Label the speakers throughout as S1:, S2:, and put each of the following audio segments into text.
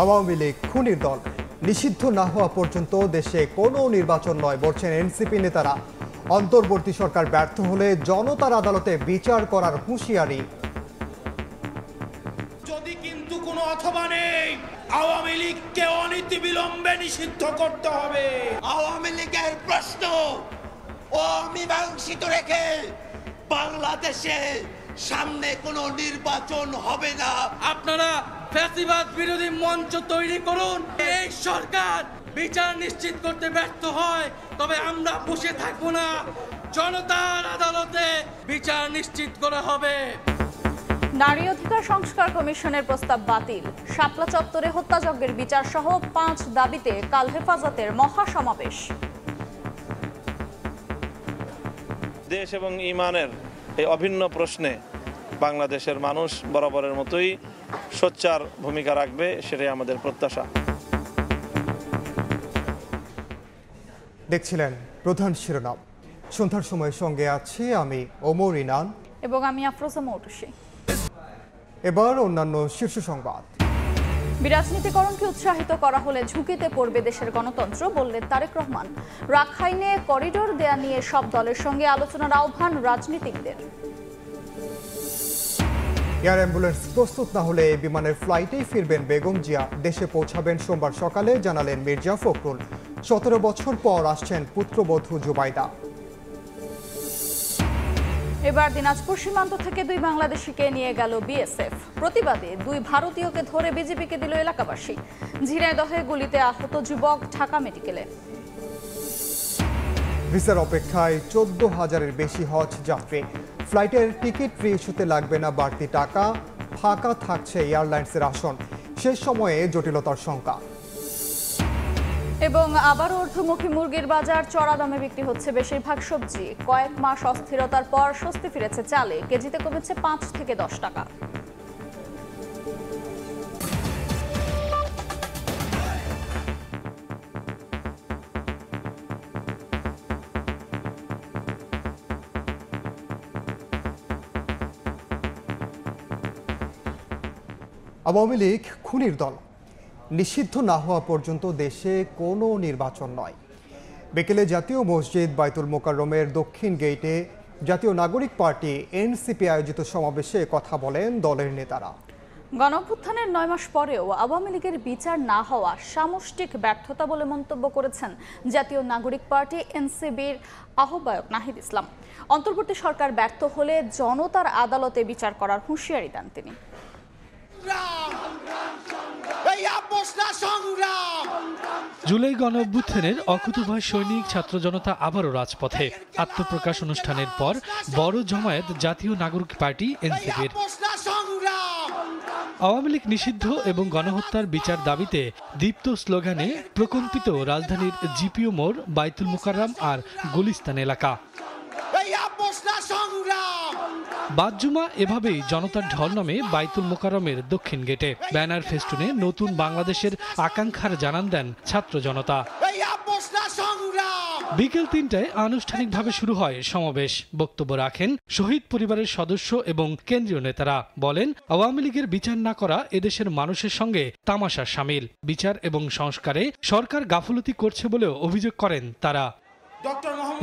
S1: আওয়ামী লীগ খুনির দল, নিষিদ্ধ না হওয়া পর্যন্ত দেশে কোনো নির্বাচন নয় বলছেন এনসিপি নেতারা। অন্তর্বর্তী সরকার ব্যর্থ হলে জনতার আদালতে বিচার করার হুঁশিয়ারি।
S2: যদি কিন্তু কোনো অথবা নেই, আওয়ামী লীগকে অনতিবিলম্বে নিষিদ্ধ করতে হবে।
S3: আওয়ামী লীগের প্রশ্ন অমীমাংসিত রেখে বাংলাদেশে সামনে কোনো নির্বাচন হবে না।
S2: আপনারা ফ্যাসিবাদ বিরোধী মঞ্চ তৈরি করুন। এই সরকার বিচার নিশ্চিত করতে ব্যর্থ হয়, তবে আমরা বসে থাকবো না। জনতার আদালতে বিচার নিশ্চিত করা হবে।
S4: নারী অধিকার সংস্কার কমিশনের প্রস্তাব বাতিল। শাপলা চত্বরে হত্যাযজ্ঞের বিচার সহ 5 দাবিতে কাল হেফাজতের মহাসমাবেশ।
S5: দেশ এবং ঈমানের এই অভিন্ন প্রশ্নে বাংলাদেশের মানুষ বরাবরের মতোই সোচ্চার ভূমিকা রাখবে, সেটাই আমাদের প্রত্যাশা।
S1: দেখছিলেন প্রধান শিরোনাম। সন্ধ্যার সময় সঙ্গে আছি আমি ওমর ইনান
S4: এবং আমি আফরোজা মৌটুসী।
S1: এবার অন্যান্য শীর্ষ সংবাদ।
S4: বিরাজনীতিকরণকে উৎসাহিত করা হলে ঝুঁকিতে পড়বে দেশের গণতন্ত্র, বললেন তারেক রহমান। রাখাইনে করিডোর দেয়া নিয়ে সব দলের সঙ্গে আলোচনার আহ্বান রাজনীতিকদের।
S1: এয়ার অ্যাম্বুলেন্স প্রস্তুত না হলে বিমানের ফ্লাইটেই ফিরবেন বেগম জিয়া। দেশে পৌঁছাবেন সোমবার সকালে, জানালেন মির্জা ফখরুল। 17 বছর পর আসছেন পুত্রবধূ জুবাইদা।
S4: এবার দিনাজপুর সীমান্ত থেকে 2 বাংলাদেশিকে নিয়ে গেল বিএসএফ। প্রতিবাদে 2 ভারতীয়কে ধরে বিজেপিকে দিল এলাকাবাসী। ঝিনাইদহে গুলিতে আহত যুবক ঢাকা মেডিকেলে।
S1: ভিসার অপেক্ষায় 14,000-এর বেশি হজ যাত্রী। ফ্লাইটের টিকিট রি-ইস্যুতে লাগবে না বাড়তি টাকা। ফাঁকা থাকছে এয়ারলাইন্সের আসন। শেষ সময়ে জটিলতার শঙ্কা।
S4: এবং আবারও ঊর্ধ্বমুখী মুরগির বাজার। চড়া দামে বিক্রি হচ্ছে বেশিরভাগ সবজি। কয়েক মাস অস্থিরতার পর স্বস্তি ফিরেছে চালে। কেজিতে কমেছে 5 থেকে 10 টাকা।
S1: আওয়ামী লীগ খুনির দল, নিষিদ্ধ না হওয়া পর্যন্ত দেশে কোনো নির্বাচন নয়। বিকেলে জাতীয় মসজিদ বাইতুল মোকাররমের দক্ষিণ গেইটে জাতীয় নাগরিক পার্টি এনসিপি আয়োজিত সমাবেশে কথা বলেন দলের নেতারা।
S4: গণঅভ্যুত্থানের 9 মাস পরেও আওয়ামী লীগের বিচার না হওয়া সামষ্টিক ব্যর্থতা বলে মন্তব্য করেছেন জাতীয় নাগরিক পার্টি এনসিবির আহ্বায়ক নাহিদ ইসলাম। অন্তর্বর্তী সরকার ব্যর্থ হলে জনতার আদালতে বিচার করার হুঁশিয়ারি দেন তিনি।
S6: জুলাই গণঅভ্যুত্থানের অকুতোভয় সৈনিক ছাত্র জনতা আবারও রাজপথে। আত্মপ্রকাশ অনুষ্ঠানের পর বড় জমায়েত জাতীয় নাগরিক পার্টি এনসিপির। আওয়ামী লীগ নিষিদ্ধ এবং গণহত্যার বিচার দাবিতে দীপ্ত স্লোগানে প্রকম্পিত রাজধানীর জিপিও মোড়, বাইতুল মোকাররম আর গুলিস্তান এলাকা। বাদজুমা এভাবেই জনতার ঢল নামে বাইতুল মোকাররমের দক্ষিণ গেটে। ব্যানার ফেস্টুনে নতুন বাংলাদেশের আকাঙ্ক্ষার জানান দেন ছাত্র জনতা। বিকেল 3টায় আনুষ্ঠানিকভাবে শুরু হয় সমাবেশ। বক্তব্য রাখেন শহীদ পরিবারের সদস্য এবং কেন্দ্রীয় নেতারা। বলেন, আওয়ামী লীগের বিচার না করা এদেশের মানুষের সঙ্গে তামাশার শামিল। বিচার এবং সংস্কারে সরকার গাফলতি করছে বলেও অভিযোগ করেন তারা।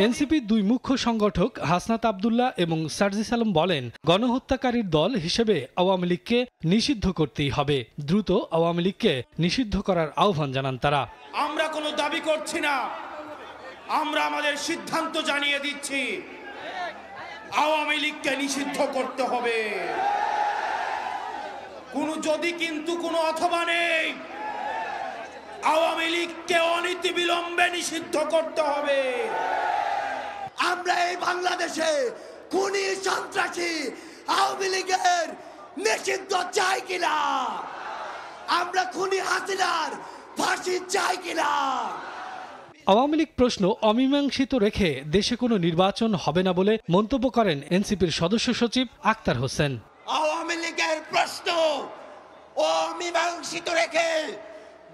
S6: এনসিপির 2 মুখ্য সংগঠক হাসনাত আব্দুল্লাহ এবং সার্জিস আলম বলেন, গণহত্যাকারীর দল হিসেবে আওয়ামী লীগকে নিষিদ্ধ করতেই হবে। দ্রুত আওয়ামী লীগকে নিষিদ্ধ করার আহ্বান জানান তারা।
S2: আমরা কোনো দাবি করছি না, আমরা আমাদের সিদ্ধান্ত জানিয়ে দিচ্ছি। আওয়ামী লীগকে নিষিদ্ধ করতে হবে। যদি কিন্তু কোনো অথবা নেই, আওয়ামী লীগকে অনতিবিলম্বে নিষিদ্ধ করতে হবে।
S3: আমরা এই বাংলাদেশে খুনি সন্ত্রাসী আওয়ামী লীগের নিষিদ্ধ চাই কিনা? আমরা খুনি হাসিনার ফাঁসি চাই কিনা?
S6: আওয়ামী লীগ প্রশ্ন অমীমাংসিত রেখে দেশে কোনো নির্বাচন হবে না বলে মন্তব্য করেন এনসিপির সদস্য সচিব আক্তার হোসেন।
S3: আওয়ামী লীগের প্রশ্ন অমীমাংসিত রেখে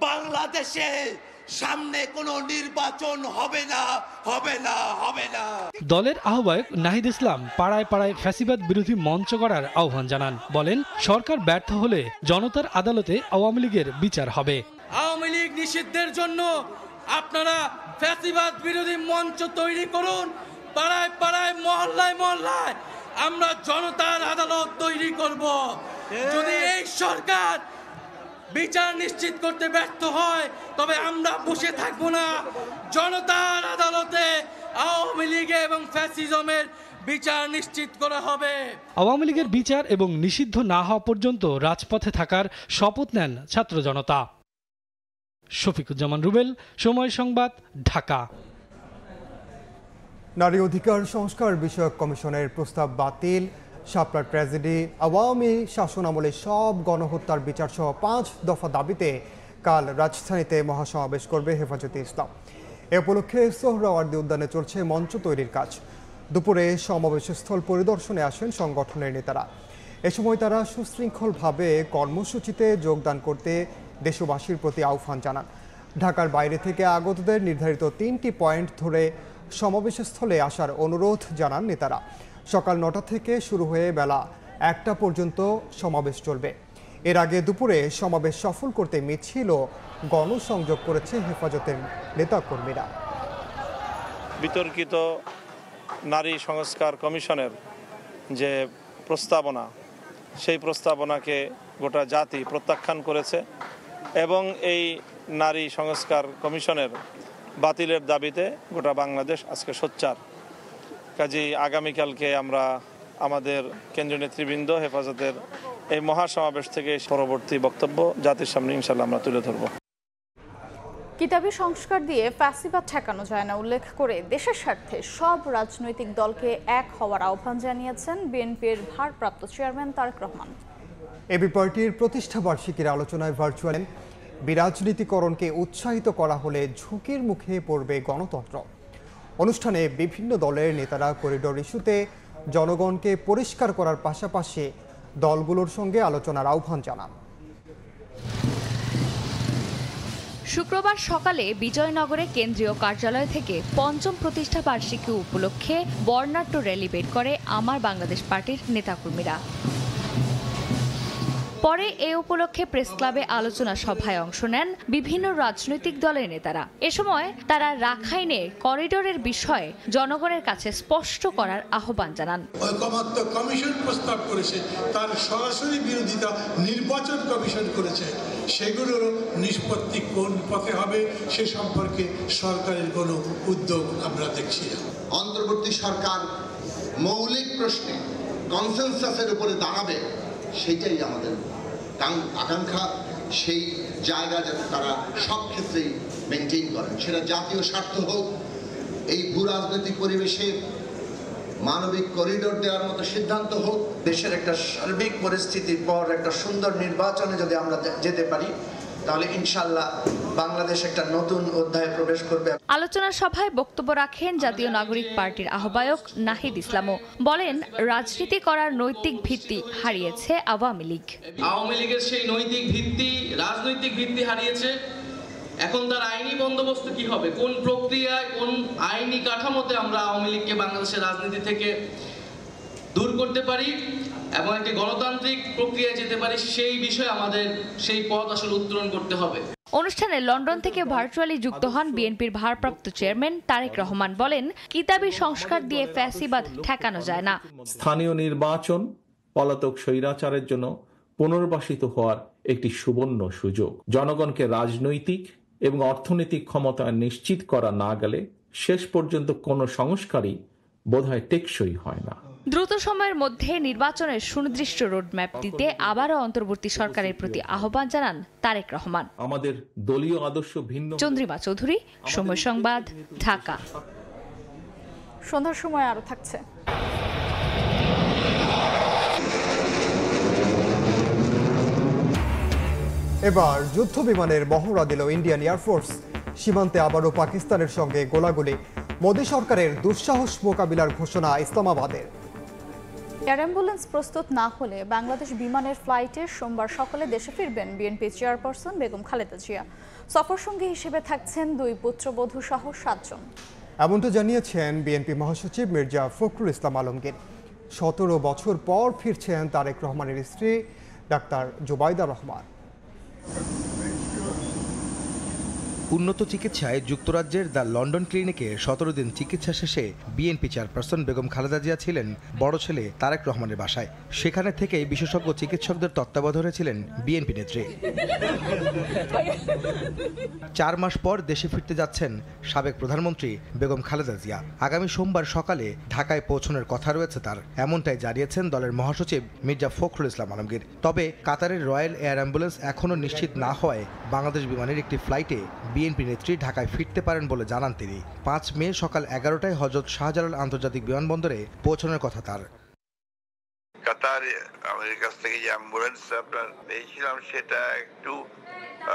S3: বাংলাদেশে সামনে কোনো নির্বাচন হবে না, হবে না, হবে না।
S6: দলের আহ্বায়ক নাহিদ ইসলাম পাড়ায় পাড়ায় ফ্যাসিবাদ বিরোধী মঞ্চ গড়ার আহ্বান জানান। বলেন, সরকার ব্যর্থ হলে জনতার আদালতে আওয়ামী লীগের বিচার হবে।
S2: আওয়ামী লীগ নিষিদ্ধের জন্য আপনারা ফ্যাসিবাদ বিরোধী মঞ্চ তৈরি করুন। পাড়ায় পাড়ায়, মহল্লায় মহল্লায় আমরা জনতার আদালত তৈরি করব। যদি এই সরকার বিচার নিশ্চিত করতে ব্যর্থ হয় তবে আমরা বসে থাকব না। জনতার আদালতে আওয়ামী লীগ এবং ফ্যাসিজমের বিচার নিশ্চিত করা হবে।
S6: আওয়ামী লীগের বিচার এবং নিষিদ্ধ না হওয়া পর্যন্ত রাজপথে থাকার শপথ নেন ছাত্র জনতা। শফিকুজ্জামান রুবেল, সময় সংবাদ, ঢাকা।
S1: নারী অধিকার সংস্কার বিষয়ক কমিশনের প্রস্তাব বাতিল। শাপলার ট্র্যাজেডি, আওয়ামী শাসন আমলে সব গণহত্যার বিচার সহ 5 দফা দাবিতে কাল রাজধানীতে মহাসমাবেশ করবে হেফাজতে ইসলাম। এ উপলক্ষে সোহরাওয়ার্দী উদ্যানে চলছে মঞ্চ তৈরির কাজ। দুপুরে সমাবেশস্থল পরিদর্শনে আসেন সংগঠনের নেতারা। এ সময় তারা সুশৃঙ্খলভাবে কর্মসূচিতে যোগদান করতে দেশবাসীর প্রতি আহ্বান জানান। ঢাকার বাইরে থেকে আগতদের নির্ধারিত 3টি পয়েন্ট ধরে সমাবেশস্থলে আসার অনুরোধ জানান নেতারা। সকাল 9টা থেকে শুরু হয়ে বেলা 1টা পর্যন্ত সমাবেশ চলবে। এর আগে দুপুরে সমাবেশ সফল করতে মিছিল ও গণসংযোগ করেছে হেফাজতের নেতাকর্মীরা।
S5: বিতর্কিত নারী সংস্কার কমিশনের যে প্রস্তাবনা, সেই প্রস্তাবনাকে গোটা জাতি প্রত্যাখ্যান করেছে এবং এই নারী সংস্কার কমিশনের বাতিলের দাবিতে গোটা বাংলাদেশ আজকে সোচ্চার। কাজেই আগামীকালকে আমরা আমাদের কেন্দ্রীয় নেতৃবৃন্দ হেফাজতের এই মহাসমাবেশ থেকে পরবর্তী বক্তব্য জাতির সামনে ইনশাল্লাহ আমরা তুলে ধরব।
S4: কিতাবী সংস্কার দিয়ে ফ্যাসিবাদ ঠেকানো যায় না উল্লেখ করে দেশের স্বার্থে সব রাজনৈতিক দলকে এক হওয়ার আহ্বান জানিয়েছেন বিএনপির ভারপ্রাপ্ত চেয়ারম্যান তারেক রহমান।
S1: এবি পার্টির প্রতিষ্ঠা বার্ষিকীর আলোচনায় ভার্চুয়ালি বিরাজনীতিকরণকে উৎসাহিত করা হলে ঝুঁকির মুখে পড়বে গণতন্ত্র। অনুষ্ঠানে বিভিন্ন দলের নেতারা করিডোর ইস্যুতে জনগণকে পরিষ্কার করার পাশাপাশি দলগুলোর সঙ্গে আলোচনার আহ্বান জানান।
S7: শুক্রবার সকালে বিজয়নগরে কেন্দ্রীয় কার্যালয় থেকে ৫ম প্রতিষ্ঠা বার্ষিকী উপলক্ষে বর্ণাঢ্য র্যালি বের করে আমার বাংলাদেশ পার্টির নেতাকর্মীরা। পরে এ উপলক্ষে প্রেস ক্লাবে আলোচনা সভায় অংশ নেন বিভিন্ন রাজনৈতিক দলের নেতারা। এ সময় তারা রাখাইনে করিডোরের বিষয়ে জনগণের কাছে স্পষ্ট করার আহ্বান জানান।
S8: ঐকমত্য কমিশন প্রস্তাব করেছে, তার সরাসরি বিরোধিতা নির্বাচন কমিশন করেছে। সেগুলোর নিষ্পত্তি কোন পথে হবে সে সম্পর্কে সরকারের কোনো উদ্যোগ আমরা দেখছি না।
S9: অন্তর্বর্তী সরকার মৌলিক প্রশ্নে কনসেনসাসের উপরে দাঁড়াবে, সেইটাই আমাদের আকাঙ্ক্ষা। সেই জায়গা যাতে তারা সব ক্ষেত্রেই মেনটেন করেন, সেটা জাতীয় স্বার্থ হোক, এই ভূ রাজনৈতিক পরিবেশে মানবিক করিডোর দেওয়ার মতো সিদ্ধান্ত হোক।
S10: দেশের একটা সার্বিক পরিস্থিতির পর একটা সুন্দর নির্বাচনে যদি আমরা যেতে পারি তাহলে ইনশাআল্লাহ বাংলাদেশ একটা নতুন অধ্যায়ে প্রবেশ করবে।
S7: আলোচনা সভায় বক্তব্য রাখেন জাতীয় নাগরিক পার্টির আহ্বায়ক নাহিদ ইসলামও। বলেন, রাজনীতি করার নৈতিক ভিত্তি হারিয়েছে আওয়ামী লীগ।
S2: আওয়ামী লীগের সেই নৈতিক ভিত্তি, রাজনৈতিক ভিত্তি হারিয়েছে। এখন তার আইনি বন্দোবস্ত কি হবে, কোন প্রক্রিয়ায়, কোন আইনি কাঠামোতে আমরা আওয়ামী লীগকে বাংলাদেশের রাজনীতি থেকে দূর করতে পারি এবং একটি গণতান্ত্রিক প্রক্রিয়ায় যেতে পারি, সেই বিষয়ে আমাদের সেই পথ আসলে উত্তরণ করতে হবে।
S7: অনুষ্ঠানে লন্ডন থেকে ভার্চুয়ালি যুক্ত হন বিএনপির ভারপ্রাপ্ত চেয়ারম্যান তারেক রহমান। বলেন, কিতাবী সংস্কার দিয়ে ফ্যাসিবাদ ঠেকানো যায় না।
S11: স্থানীয় নির্বাচন পলাতক স্বৈরাচারের জন্য পুনর্বাসিত হওয়ার একটি সুবর্ণ সুযোগ। জনগণকে রাজনৈতিক এবং অর্থনৈতিক ক্ষমতা নিশ্চিত করা না গেলে শেষ পর্যন্ত কোনো সংস্কারই বোধহয় টেকসই হয় না।
S7: দ্রুত সময়ের মধ্যে নির্বাচনের সুনির্দিষ্ট রোডম্যাপ দিতে আবারও অন্তর্বর্তী সরকারের প্রতি আহ্বান জানান তারেক রহমান।
S11: আমাদের দলীয় আদর্শ ভিন্ন।
S7: চন্দ্রিমা চৌধুরী, সময় সংবাদ, ঢাকা।
S4: সন্ধ্যার সময় আরো থাকছে।
S1: এবার যুদ্ধ বিমানের মহড়া দিল ইন্ডিয়ান এয়ারফোর্স। সীমান্তে আবারও পাকিস্তানের সঙ্গে গোলাগুলি। মোদী সরকারের দুঃসাহস মোকাবিলার ঘোষণা ইসলামাবাদের।
S4: এয়ার অ্যাম্বুলেন্স প্রস্তুত না হলে বাংলাদেশ বিমানের ফ্লাইটে সোমবার সকালে দেশে ফিরবেন বিএনপি চেয়ারপারসন বেগম খালেদা জিয়া। সফর সঙ্গী হিসেবে থাকছেন 2 পুত্রবধূ সহ 7 জন।
S1: এমনটা জানিয়েছেন বিএনপি মহাসচিব মির্জা ফখরুল ইসলাম আলমগীর। 17 বছর পর ফিরছেন তারেক রহমানের স্ত্রী ডাক্তার জুবাইদা রহমান।
S12: উন্নত চিকিৎসায় যুক্তরাজ্যের দ্য লন্ডন ক্লিনিকে 17 দিন চিকিৎসা শেষে বিএনপি চেয়ারপারসন বেগম খালেদা জিয়া ছিলেন বড় ছেলে তারেক রহমানের বাসায়। সেখানে থেকেই বিশেষজ্ঞ চিকিৎসকদের তত্ত্বাবধানে ছিলেন বিএনপি নেত্রী। 4 মাস পর দেশে ফিরতে যাচ্ছেন সাবেক প্রধানমন্ত্রী বেগম খালেদা জিয়া। আগামী সোমবার সকালে ঢাকায় পৌঁছানোর কথা রয়েছে তার, এমনটাই জানিয়েছেন দলের মহাসচিব মির্জা ফখরুল ইসলাম আলমগীর। তবে কাতারের রয়্যাল এয়ার অ্যাম্বুলেন্স এখনও নিশ্চিত না হওয়ায় বাংলাদেশ বিমানের একটি ফ্লাইটে বিএনপি নেত্রী ঢাকায় ফিরতে পারেন বলে জানান তিনি। 5 মে সকাল 11টায় হযরত শাহজালাল আন্তর্জাতিক বিমানবন্দরে পৌঁছানোর কথা তার।
S13: কাতার আমাদের কাছ থেকে যে অ্যাম্বুলেন্স আপনার পেয়েছিলাম সেটা একটু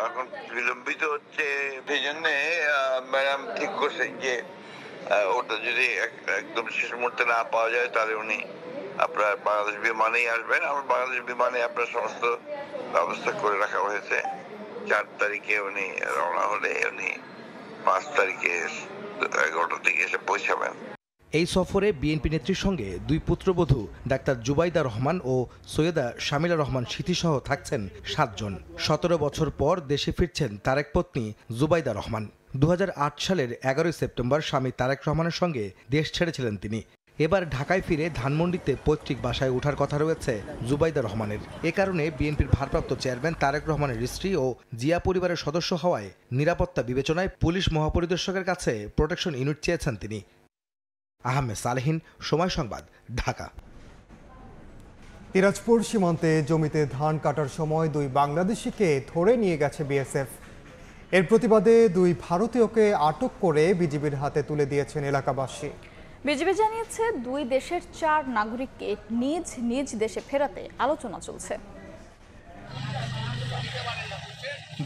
S13: এখন বিলম্বিত হচ্ছে, সেই জন্য ম্যাডাম ঠিক করছেন যে ওটা যদি একদম শেষ মুহূর্তে না পাওয়া যায় তাহলে উনি আপনার বাংলাদেশ বিমানেই আসবেন। আমার বাংলাদেশ বিমানে আপনার সমস্ত ব্যবস্থা করে রাখা হয়েছে। 4 তারিখে উনি রওনা হলে উনি 5 তারিখে 11টা থেকে এসে পৌঁছাবেন।
S12: এই সফরে বিএনপি নেত্রীর সঙ্গে 2 পুত্রবধূ ডাক্তার জুবাইদা রহমান ও সৈয়দা শামিলা রহমান স্মৃতিসহ থাকছেন 7 জন। 17 বছর পর দেশে ফিরছেন তারেক পত্নী জুবাইদা রহমান। 2008 সালের 11 সেপ্টেম্বর স্বামী তারেক রহমানের সঙ্গে দেশ ছেড়েছিলেন তিনি। এবার ঢাকায় ফিরে ধানমন্ডিতে পৈতৃক বাসায় ওঠার কথা রয়েছে জুবাইদা রহমানের। এ কারণে বিএনপির ভারপ্রাপ্ত চেয়ারম্যান তারেক রহমানের স্ত্রী ও জিয়া পরিবারের সদস্য হওয়ায় নিরাপত্তা বিবেচনায় পুলিশ মহাপরিদর্শকের কাছে প্রোটেকশন ইউনিট চেয়েছেন তিনি। আহমেদ সালেহিন, সময় সংবাদ, ঢাকা।
S1: দিনাজপুর সীমান্তে জমিতে ধান কাটার সময় 2 বাংলাদেশিকে ধরে নিয়ে গেছে বিএসএফ। এর প্রতিবাদে 2 ভারতীয়কে আটক করে বিজিবির হাতে তুলে দিয়েছেন এলাকাবাসী।
S4: বিজিবি জানিয়েছে 2 দেশের 4 নাগরিককে নিজ নিজ দেশে ফেরাতে আলোচনা চলছে।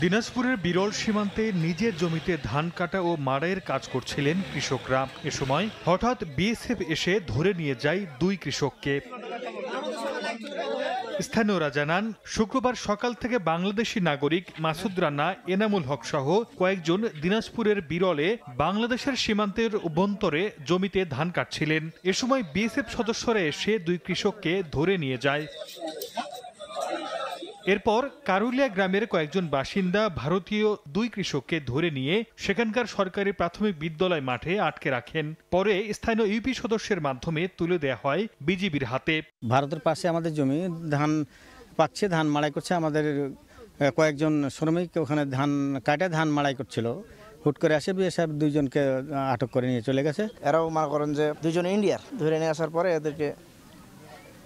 S14: দিনাজপুরের বিরল সীমান্তে নিজের জমিতে ধান কাটা ও মাড়াইয়ের কাজ করছিলেন কৃষকরা। এ সময় হঠাৎ বিএসএফ এসে ধরে নিয়ে যায় 2 কৃষককে। স্থানীয়রা জানান, শুক্রবার সকাল থেকে বাংলাদেশি নাগরিক মাসুদ রানা, এনামুল হক সহ কয়েকজন দিনাজপুরের বিরলে বাংলাদেশের সীমান্তের অভ্যন্তরে জমিতে ধান কাটছিলেন। এ সময় বিএসএফ সদস্যরা এসে 2 কৃষককে ধরে নিয়ে যায়। এরপর কারুলিয়া গ্রামের কয়েকজন বাসিন্দা ভারতীয় 2 কৃষককে ধরে নিয়ে সেখানকার সরকারি প্রাথমিক বিদ্যালয় মাঠে আটকে রাখেন। পরে স্থানীয় ইউপি সদস্যের মাধ্যমে তুলে দেওয়া হয় বিজিবির হাতে।
S15: ভারতের পাশে আমাদের জমি ধান পাচ্ছে, ধান মাড়াই করছে। আমাদের কয়েকজন শ্রমিক ওখানে ধান কাটে ধান মাড়াই করছিল। হুট করে আসে বিএসএফ 2 জনকে আটক করে নিয়ে চলে গেছে।
S16: এরাও মনে করেন যে 2 জন ইন্ডিয়ার, ধরে নিয়ে আসার পরে এদেরকে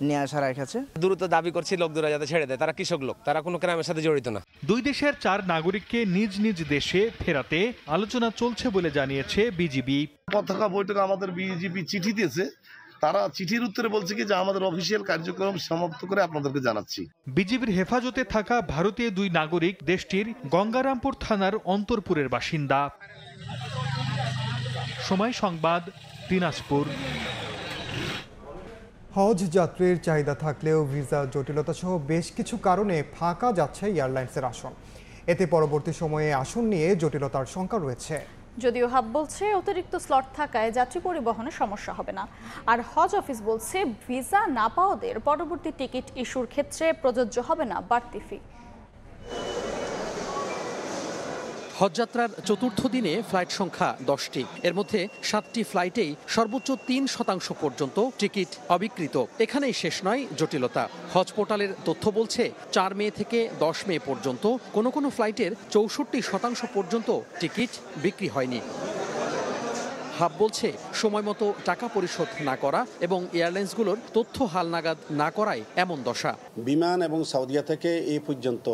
S16: নিয়ে আসা রেখেছে।
S17: দ্রুত দাবি করছি লোকদূরা যাতে ছেড়ে দেয়, তারা কৃষক লোক, তারা কোনো ক্রাইমের সাথে জড়িত না।
S14: 2 দেশের 4 নাগরিককে নিজ নিজ দেশে ফেরাতে আলোচনা চলছে বলে জানিয়েছে বিজিবি।
S18: পতাকা বৈঠকে আমাদের বিজিবি চিঠি দিয়েছে, তারা চিঠির উত্তরে বলছে কি যে আমাদের অফিসিয়াল কার্যক্রম সমাপ্ত করে আপনাদেরকে জানাচ্ছি।
S14: বিজিবির হেফাজতে থাকা ভারতীয় 2 নাগরিক দেশটির গঙ্গারামপুর থানার অন্তরপুরের বাসিন্দা। সময় সংবাদ, দিনাজপুর।
S1: হজ যাত্রীর চাহিদা থাকলেও ভিসা জটিলতা সহ বেশ কিছু কারণে ফাঁকা যাচ্ছে এয়ারলাইন্সের আসন। এতে পরবর্তী সময়ে আসন নিয়ে জটিলতার শঙ্কা রয়েছে।
S4: যদিও হাব বলছে অতিরিক্ত স্লট থাকায় যাত্রী পরিবহনে সমস্যা হবে না। আর হজ অফিস বলছে ভিসা না পাওয়াদের পরবর্তী টিকিট ইস্যুর ক্ষেত্রে প্রযোজ্য হবে না বাড়তি ফি।
S19: হজযাত্রার চতুর্থ দিনে ফ্লাইট সংখ্যা 10টি। এর মধ্যে 7টি ফ্লাইটেই সর্বোচ্চ 3% পর্যন্ত টিকিট অবিক্রিত। এখানেই শেষ নয় জটিলতা। হজ পোর্টালের তথ্য বলছে 4 মে থেকে 10 মে পর্যন্ত কোনো ফ্লাইটের 64% পর্যন্ত টিকিট বিক্রি হয়নি। হাব বলছে সময় মতো টাকা পরিশোধ না করা এবং এয়ারলাইন্সগুলোর তথ্য হালনাগাদ না করায় এমন দশা।
S20: বিমান এবং সাউদিয়া থেকে এই পর্যন্ত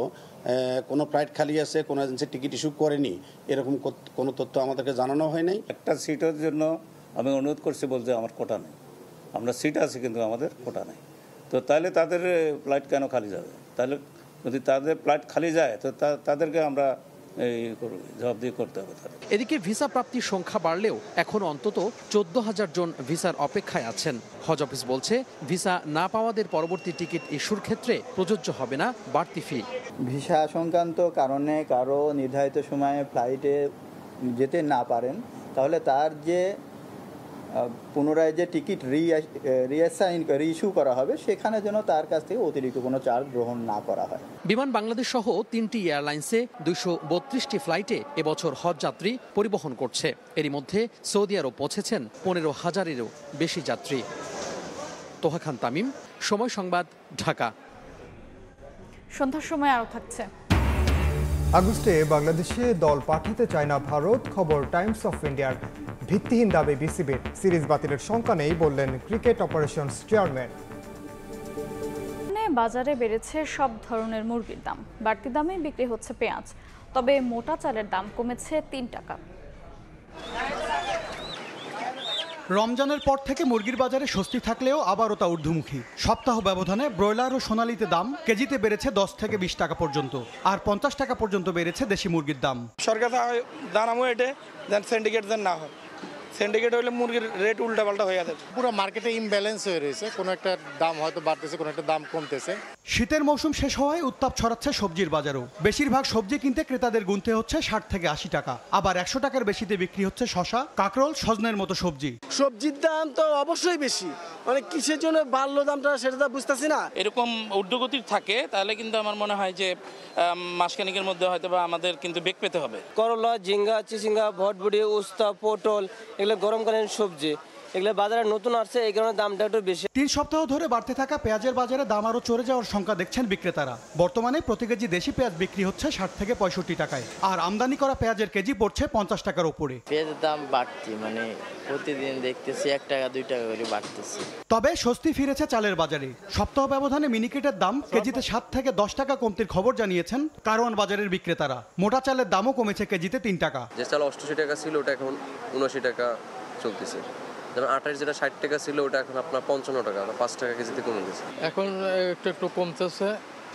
S20: কোনো ফ্লাইট খালি আছে, কোনো এজেন্সি টিকিট ইস্যু করেনি, এরকম কোনো তথ্য আমাদেরকে জানানো হয় নাই।
S21: একটা সিটের জন্য আমি অনুরোধ করছি, বলতে আমার কোটা নেই। আমরা সিট আছে কিন্তু আমাদের কোটা নেই। তো তাহলে তাদের ফ্লাইট কেন খালি যাবে? তাহলে যদি তাদের ফ্লাইট খালি যায় তো তাদেরকে আমরা জবাবদিহি করতে হবে তাদের।
S19: এদিকে ভিসা প্রাপ্তির সংখ্যা বাড়লেও এখনো অন্তত 14,000 জন ভিসার অপেক্ষায় আছেন। হজ অফিস বলছে ভিসা না পাওয়াদের পরবর্তী টিকিট ইস্যুর ক্ষেত্রে প্রযোজ্য হবে না বাড়তি ফি।
S3: ভিসা সংক্রান্ত কারণে কারো নির্ধারিত সময়ে ফ্লাইটে যেতে না পারেন, তাহলে তার যে পুনরায় যে টিকিট রিইস্যু করা হবে সেখানে যেন তার কাছ থেকে অতিরিক্ত কোনো চার্জ গ্রহণ না করা হয়।
S19: বিমান বাংলাদেশ সহ 3টি এয়ারলাইন্সে 232টি ফ্লাইটে এবছর হজ যাত্রী পরিবহন করছে। এরই মধ্যে সৌদি আরব পৌঁছেছেন 15,000-এরও বেশি যাত্রী। তোহা খান তামিম, সময় সংবাদ, ঢাকা।
S4: সন্ধ্যার সময় আরও থাকছে।
S1: আগস্টে বাংলাদেশে দল পাঠাতে চায় না ভারত, খবর টাইমস অফ ইন্ডিয়ার। ভিত্তিহীন দাবি বিসিবির। সিরিজ বাতিলের শঙ্কা নেই বললেন ক্রিকেট অপারেশনস চেয়ারম্যান।
S4: বাজারে বেড়েছে সব ধরনের মুরগির দাম, বাড়তি দামে বিক্রি হচ্ছে পেঁয়াজ। তবে মোটা চালের দাম কমেছে 3 টাকা।
S22: রমজানের পর থেকে মুরগির বাজারে স্বস্তি থাকলেও আবারও তা ঊর্ধ্বমুখী। সপ্তাহ ব্যবধানে ব্রয়লার ও সোনালিতে দাম কেজিতে বেড়েছে 10 থেকে 20 টাকা পর্যন্ত, আর 50 টাকা পর্যন্ত বেড়েছে দেশি মুরগির দাম।
S23: সরকার দাম এটে দেন সিন্ডিকেট দেন না হয়, সিন্ডিকেট হলে মুরগির রেট উল্টাপাল্টা হয়ে যাচ্ছে।
S24: পুরো মার্কেটে ইমব্যালেন্স হয়ে রয়েছে, কোনো একটা দাম হয়তো বাড়তেছে, কোনো একটা দাম কমতেছে।
S22: শীতের মৌসুম শেষ হওয়ায় উত্তাপ ছড়াচ্ছে সবজির বাজারও। বেশিরভাগ সবজি কিনতে ক্রেতাদের গুনতে হচ্ছে 60 থেকে 80 টাকা, আবার 100 টাকার বেশিতে বিক্রি হচ্ছে শসা, কাঁকরোল, সজনের মতো সবজি।
S25: সবজির দাম তো অবশ্যই বেশি, মানে কিসের জন্য বাড়লো দামটা সেটা তো বুঝতেছি না।
S26: এরকম ঊর্ধ্বগতির থাকে তাহলে কিন্তু আমার মনে হয় যে মাসখানেকের মধ্যে হয়তো বা আমাদের কিন্তু বেগ পেতে হবে।
S25: করলা, ঝিঙ্গা, চিচিঙ্গা, ভটভটি, উস্তা, পটল এগুলো গরমকালীন সবজি, এগুলো বাজারে নতুন আসছে, এই কারণে দামটা একটু বেশি।
S22: 3 সপ্তাহ ধরে বাড়তে থাকা পেঁয়াজের বাজারে দাম আরও চড়ে যাওয়ার শঙ্কা দেখছেন বিক্রেতারা। বর্তমানে প্রতি কেজি দেশি পেঁয়াজ বিক্রি হচ্ছে 60 থেকে 65 টাকায়, আর আমদানি করা পেঁয়াজের কেজি পড়ছে 50 টাকার উপরে।
S27: পেঁয়াজের দাম বাড়তি, মানে প্রতিদিন দেখতেছি 1 টাকা 2 টাকা করে বাড়তেছে।
S22: তবে স্বস্তি ফিরেছে চালের বাজারে। সপ্তাহ ব্যবধানে মিনিকেটের দাম কেজিতে 7 থেকে 10 টাকা কমতির খবর জানিয়েছেন কারওয়ান বাজারের বিক্রেতারা। মোটা চালের দামও কমেছে কেজিতে 3 টাকা।
S28: যে চাল 88 টাকা ছিল ওটা এখন 79 টাকা চলতেছে। যেমন 28 যেটা 60 টাকা ছিল ওটা এখন আপনার 55 টাকা, 5 টাকা কেজিতে কমে গেছে।
S29: এখন একটু কমতেছে,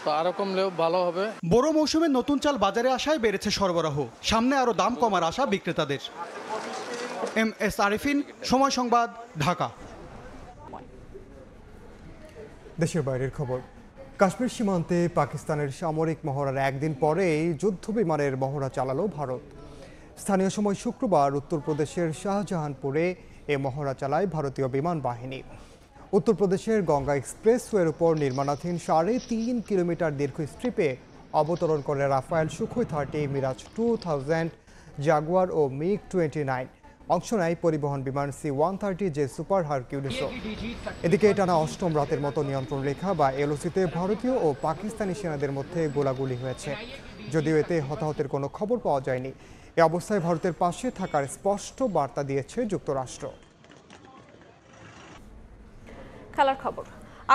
S29: তো আরো কমলেও ভালো হবে।
S22: বড় মৌসুমে নতুন চাল বাজারে আসায় বেড়েছে সরবরাহ, সামনে আরো দাম কমার আশা বিক্রেতাদের। MS আরিফিন, সময় সংবাদ, ঢাকা।
S1: দেশের বাইরের খবর। কাশ্মীর সীমান্তে পাকিস্তানের সামরিক মহড়ার একদিন পরেই যুদ্ধ বিমানের মহড়া চালালো ভারত। স্থানীয় সময় শুক্রবার উত্তরপ্রদেশের শাহজাহানপুরে এ মহড়া চালায় ভারতীয় বিমান বাহিনী। উত্তরপ্রদেশের গঙ্গা এক্সপ্রেসওয়ের উপর নির্মাণাধীন 3.5 কিলোমিটার দীর্ঘ স্ট্রিপে অবতরণ করে রাফায়েল সুখোই 30, মিরাজ 2000, জাগুয়ার ও MiG-29। অংশ নেয় পরিবহন বিমান C-130 জে সুপার হারকিউলিসও। এদিকে টানা 8ম রাতের মতো নিয়ন্ত্রণ রেখা বা LOCতে ভারতীয় ও পাকিস্তানি সেনাদের মধ্যে গোলাগুলি হয়েছে, যদিও এতে হতাহতের কোনো খবর পাওয়া যায়নি। এ অবস্থায় ভারতের পাশে থাকার স্পষ্ট বার্তা দিয়েছে যুক্তরাষ্ট্র।
S4: খেলার খবর।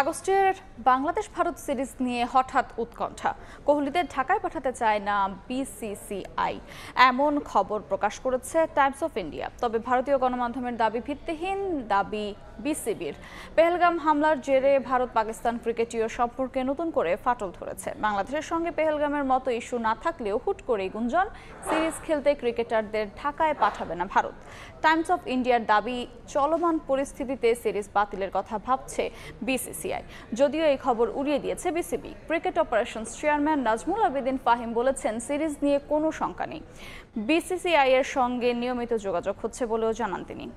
S4: আগস্টের বাংলাদেশ ভারত সিরিজ নিয়ে হঠাৎ উৎকণ্ঠা। কোহলিদের ঢাকায় পাঠাতে চায় না BCCI, এমন খবর প্রকাশ করেছে টাইমস অফ ইন্ডিয়া। তবে ভারতীয় গণমাধ্যমের দাবি ভিত্তিহীন দাবি বিসিবির। পেহেলগাম হামলার জেরে ভারত পাকিস্তান ক্রিকেটীয় সম্পর্কে নতুন করে ফাটল ধরেছে। বাংলাদেশের সঙ্গে পেহেলগামের মতো ইস্যু না থাকলেও হুট করেই গুঞ্জন, সিরিজ খেলতে ক্রিকেটারদের ঢাকায় পাঠাবে না ভারত। টাইমস অফ ইন্ডিয়ার দাবি, চলমান পরিস্থিতিতে সিরিজ বাতিলের কথা ভাবছে BCCI, যদিও এই খবর উড়িয়ে দিয়েছে BCB. Cricket operations chairman Nazmul Abedin Fahim বলেছেন, সিরিজ নিয়ে কোনো শঙ্কা নেই, BCCI এর সঙ্গে নিয়মিত যোগাযোগ হচ্ছে বলেও জানান তিনি।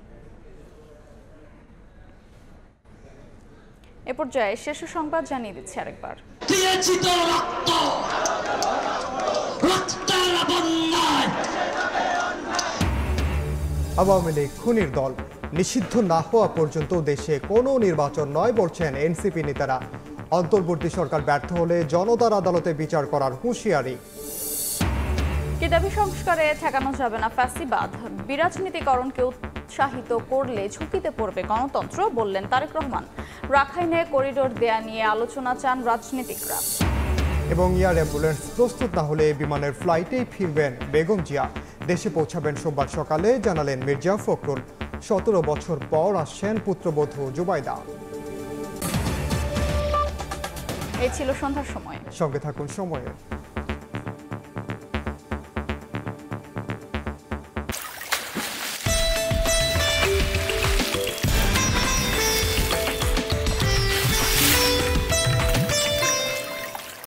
S4: এ পর্যায়ে শেষ সংবাদ জানিয়ে দিচ্ছি আরেকবার।
S1: আওয়ামী লীগ খুনির দল, নিষিদ্ধ না হওয়া পর্যন্ত দেশে কোনো নির্বাচন নয় বলছেন এনসিপি নেতারা। অন্তর্বর্তী সরকার ব্যর্থ হলে জনতার আদালতে বিচার করার হুঁশিয়ারি।
S4: কিতাবি সংস্কারে ঠেকানো যাবে না ফ্যাসিবাদ, বিরাজনীতিকরণকে উৎসাহিত করলে ঝুঁকিতে পড়বে গণতন্ত্র, বললেন তারেক রহমান। রাখাইনে করিডোর দেয়া নিয়ে আলোচনা চান রাজনীতিকরা।
S1: এবং এয়ার অ্যাম্বুলেন্স প্রস্তুত না হলে বিমানের ফ্লাইটেই ফিরবেন বেগম জিয়া। দেশে পৌঁছাবেন সোমবার সকালে, জানালেন মির্জা ফখরুল। 17 বছর পর আসছেন পুত্রবধূ জুবাইদা।
S4: এই ছিল সন্ধ্যার সময়।
S1: সঙ্গে থাকুন সময়ে।